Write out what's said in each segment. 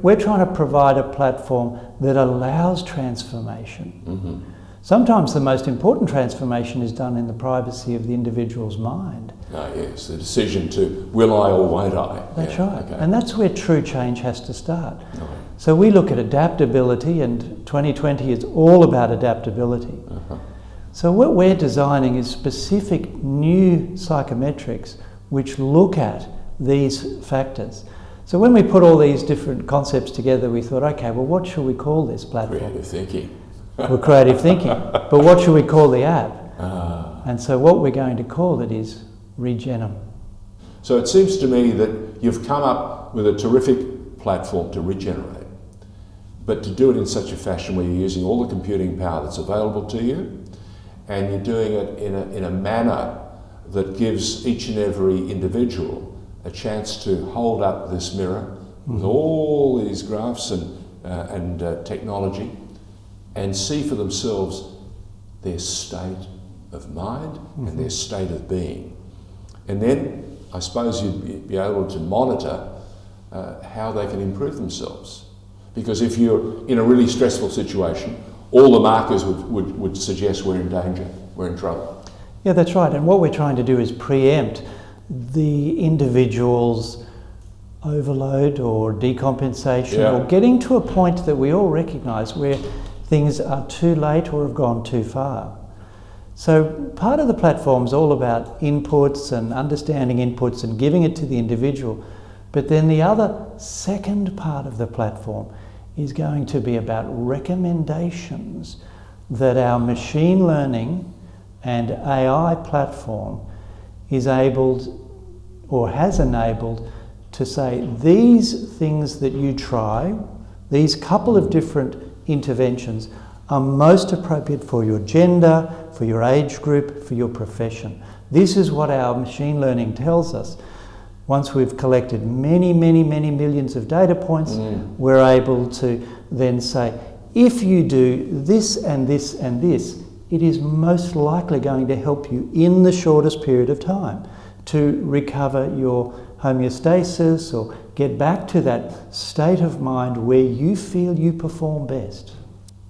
we're trying to provide a platform that allows transformation. Mm-hmm. Sometimes the most important transformation is done in the privacy of the individual's mind. Yes, the decision to will I or won't I. That's yeah, right. okay. And that's where true change has to start. Right. So we look at adaptability, and 2020 is all about adaptability. Uh-huh. So what we're designing is specific new psychometrics which look at these factors. So when we put all these different concepts together, we thought, okay, well, what should we call this platform? Creative thinking. Well, creative thinking. But what should we call the app? Ah. And so what we're going to call it is Regenem. So it seems to me that you've come up with a terrific platform to regenerate, but to do it in such a fashion where you're using all the computing power that's available to you, and you're doing it in a manner that gives each and every individual a chance to hold up this mirror with all these graphs and technology and see for themselves their state of mind and their state of being. And then I suppose you'd be able to monitor how they can improve themselves. Because if you're in a really stressful situation, all the markers would suggest we're in danger, we're in trouble. Yeah, that's right. And what we're trying to do is preempt the individual's overload or decompensation or getting to a point that we all recognise where things are too late or have gone too far. So part of the platform is all about inputs and understanding inputs and giving it to the individual. But then the other second part of the platform is going to be about recommendations that our machine learning and AI platform is able or has enabled to say these things that you try, these couple of different interventions are most appropriate for your gender, for your age group, for your profession. This is what our machine learning tells us. Once we've collected many, many, many millions of data points, we're able to then say, if you do this and this and this, it is most likely going to help you in the shortest period of time to recover your homeostasis or get back to that state of mind where you feel you perform best.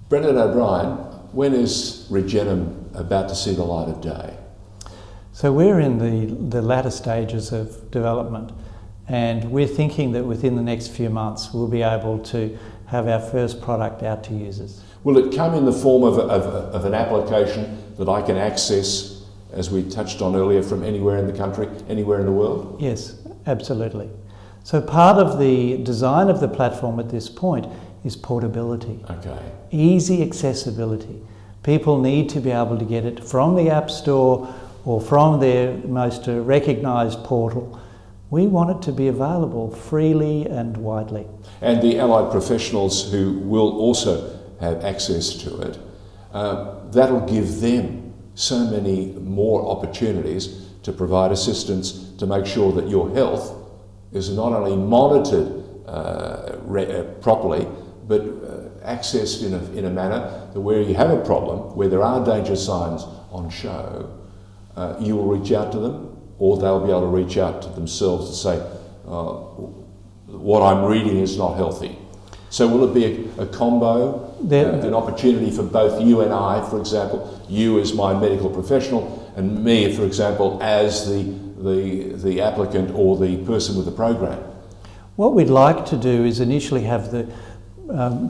Brendan O'Brien, when is Regenem about to see the light of day? So we're in the latter stages of development, and we're thinking that within the next few months we'll be able to have our first product out to users. Will it come in the form of an application that I can access, as we touched on earlier, from anywhere in the country, anywhere in the world? Yes, absolutely. So part of the design of the platform at this point is portability. Okay. Easy accessibility. People need to be able to get it from the App Store or from their most recognised portal. We want it to be available freely and widely. And the allied professionals who will also have access to it, that'll give them so many more opportunities to provide assistance to make sure that your health is not only monitored properly, but accessed in a manner that where you have a problem, where there are danger signs on show, you will reach out to them, or they'll be able to reach out to themselves and say, what I'm reading is not healthy. So will it be a combo, an opportunity for both you and I, for example, you as my medical professional, and me, for example, as the applicant or the person with the program? What we'd like to do is initially have the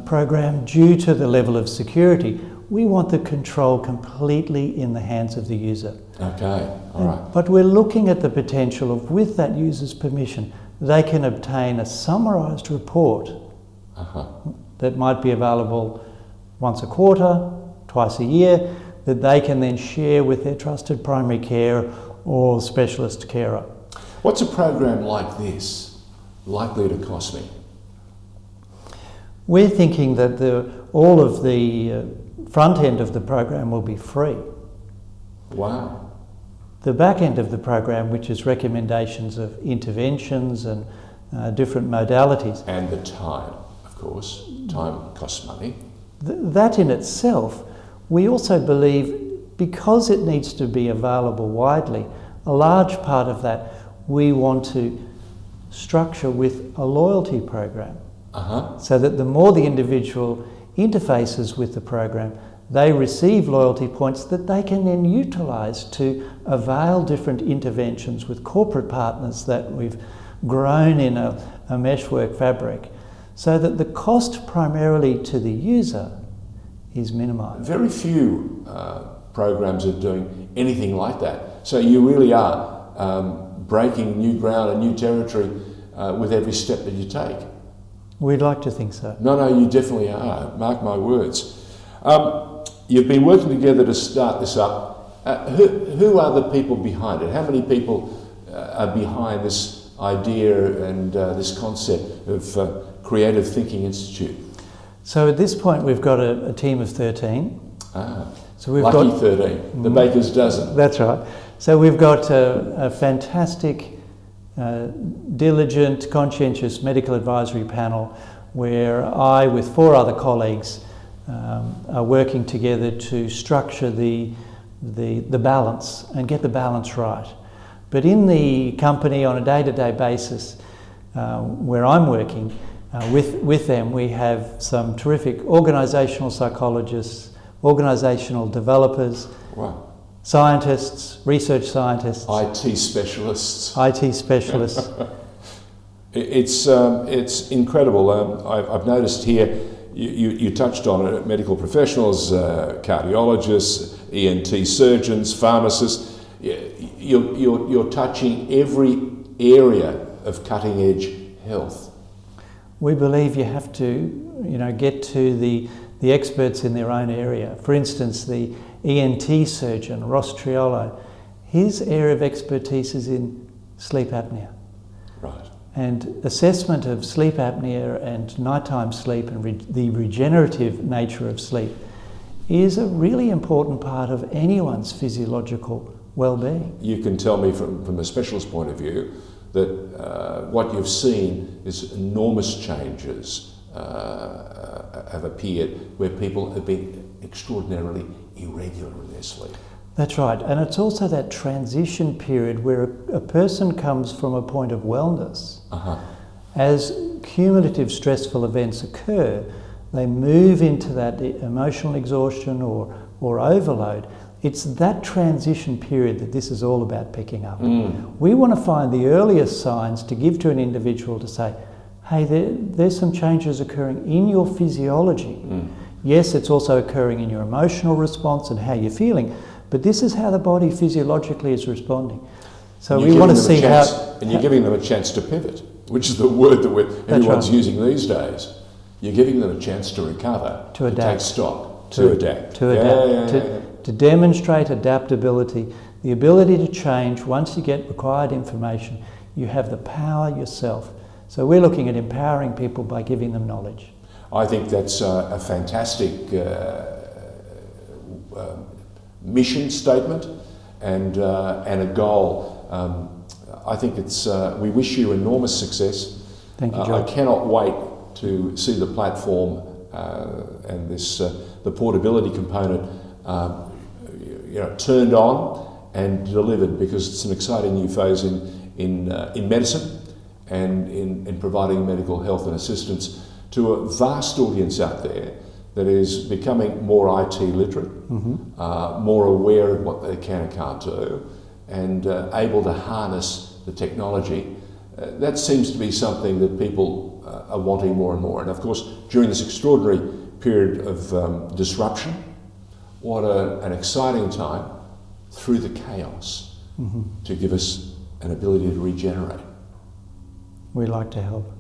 program, due to the level of security, we want the control completely in the hands of the user. Okay, all right. But we're looking at the potential of, with that user's permission, they can obtain a summarised report that might be available once a quarter, twice a year, that they can then share with their trusted primary care or specialist carer. What's a program like this likely to cost me? We're thinking that all of the front end of the program will be free. Wow. The back end of the program, which is recommendations of interventions and different modalities. And the time, of course. Time costs money. That in itself, we also believe, because it needs to be available widely, a large part of that we want to structure with a loyalty program. So that the more the individual interfaces with the program, they receive loyalty points that they can then utilise to avail different interventions with corporate partners that we've grown in a meshwork fabric, so that the cost primarily to the user is minimised. Very few programs are doing anything like that. So you really are breaking new ground and new territory with every step that you take. We'd like to think so. No, you definitely are. Mark my words. You've been working together to start this up. Who are the people behind it? How many people are behind this idea and this concept of Creative Thinking Institute? So at this point we've got a team of 13. So we've Lucky got 13, the baker's dozen. That's right. So we've got a fantastic, diligent, conscientious medical advisory panel where I, with 4 other colleagues, are working together to structure the balance and get the balance right. But in the company on a day-to-day basis, where I'm working with them, we have some terrific organisational psychologists, organisational developers, wow, scientists, research scientists, IT specialists. It's incredible. I've noticed here. You touched on it, medical professionals, cardiologists, ENT surgeons, pharmacists. You're touching every area of cutting-edge health. We believe you have to, get to the experts in their own area. For instance, the ENT surgeon, Ross Triolo, his area of expertise is in sleep apnea. Right. And assessment of sleep apnea and nighttime sleep and the regenerative nature of sleep is a really important part of anyone's physiological well-being. You can tell me from a specialist point of view that what you've seen is enormous changes have appeared where people have been extraordinarily irregular in their sleep. That's right, and it's also that transition period where a person comes from a point of wellness. As cumulative stressful events occur, they move into that emotional exhaustion or overload. It's that transition period that this is all about picking up. We want to find the earliest signs to give to an individual to say, hey, there's some changes occurring in your physiology. Yes, it's also occurring in your emotional response and how you're feeling, but this is how the body physiologically is responding. So we want to see how... And you're giving them a chance to pivot, which is the word that everyone's using these days. You're giving them a chance to recover, to adapt, take stock, to adapt. To demonstrate adaptability, the ability to change. Once you get required information, you have the power yourself. So we're looking at empowering people by giving them knowledge. I think that's a fantastic mission statement and a goal. I think it's. We wish you enormous success. Thank you, George. I cannot wait to see the platform and this the portability component, turned on and delivered, because it's an exciting new phase in medicine and in providing medical health and assistance to a vast audience out there that is becoming more IT literate, more aware of what they can and can't do, and able to harness the technology. That seems to be something that people are wanting more and more. And of course, during this extraordinary period of disruption, what an exciting time through the chaos to give us an ability to regenerate. We'd like to help.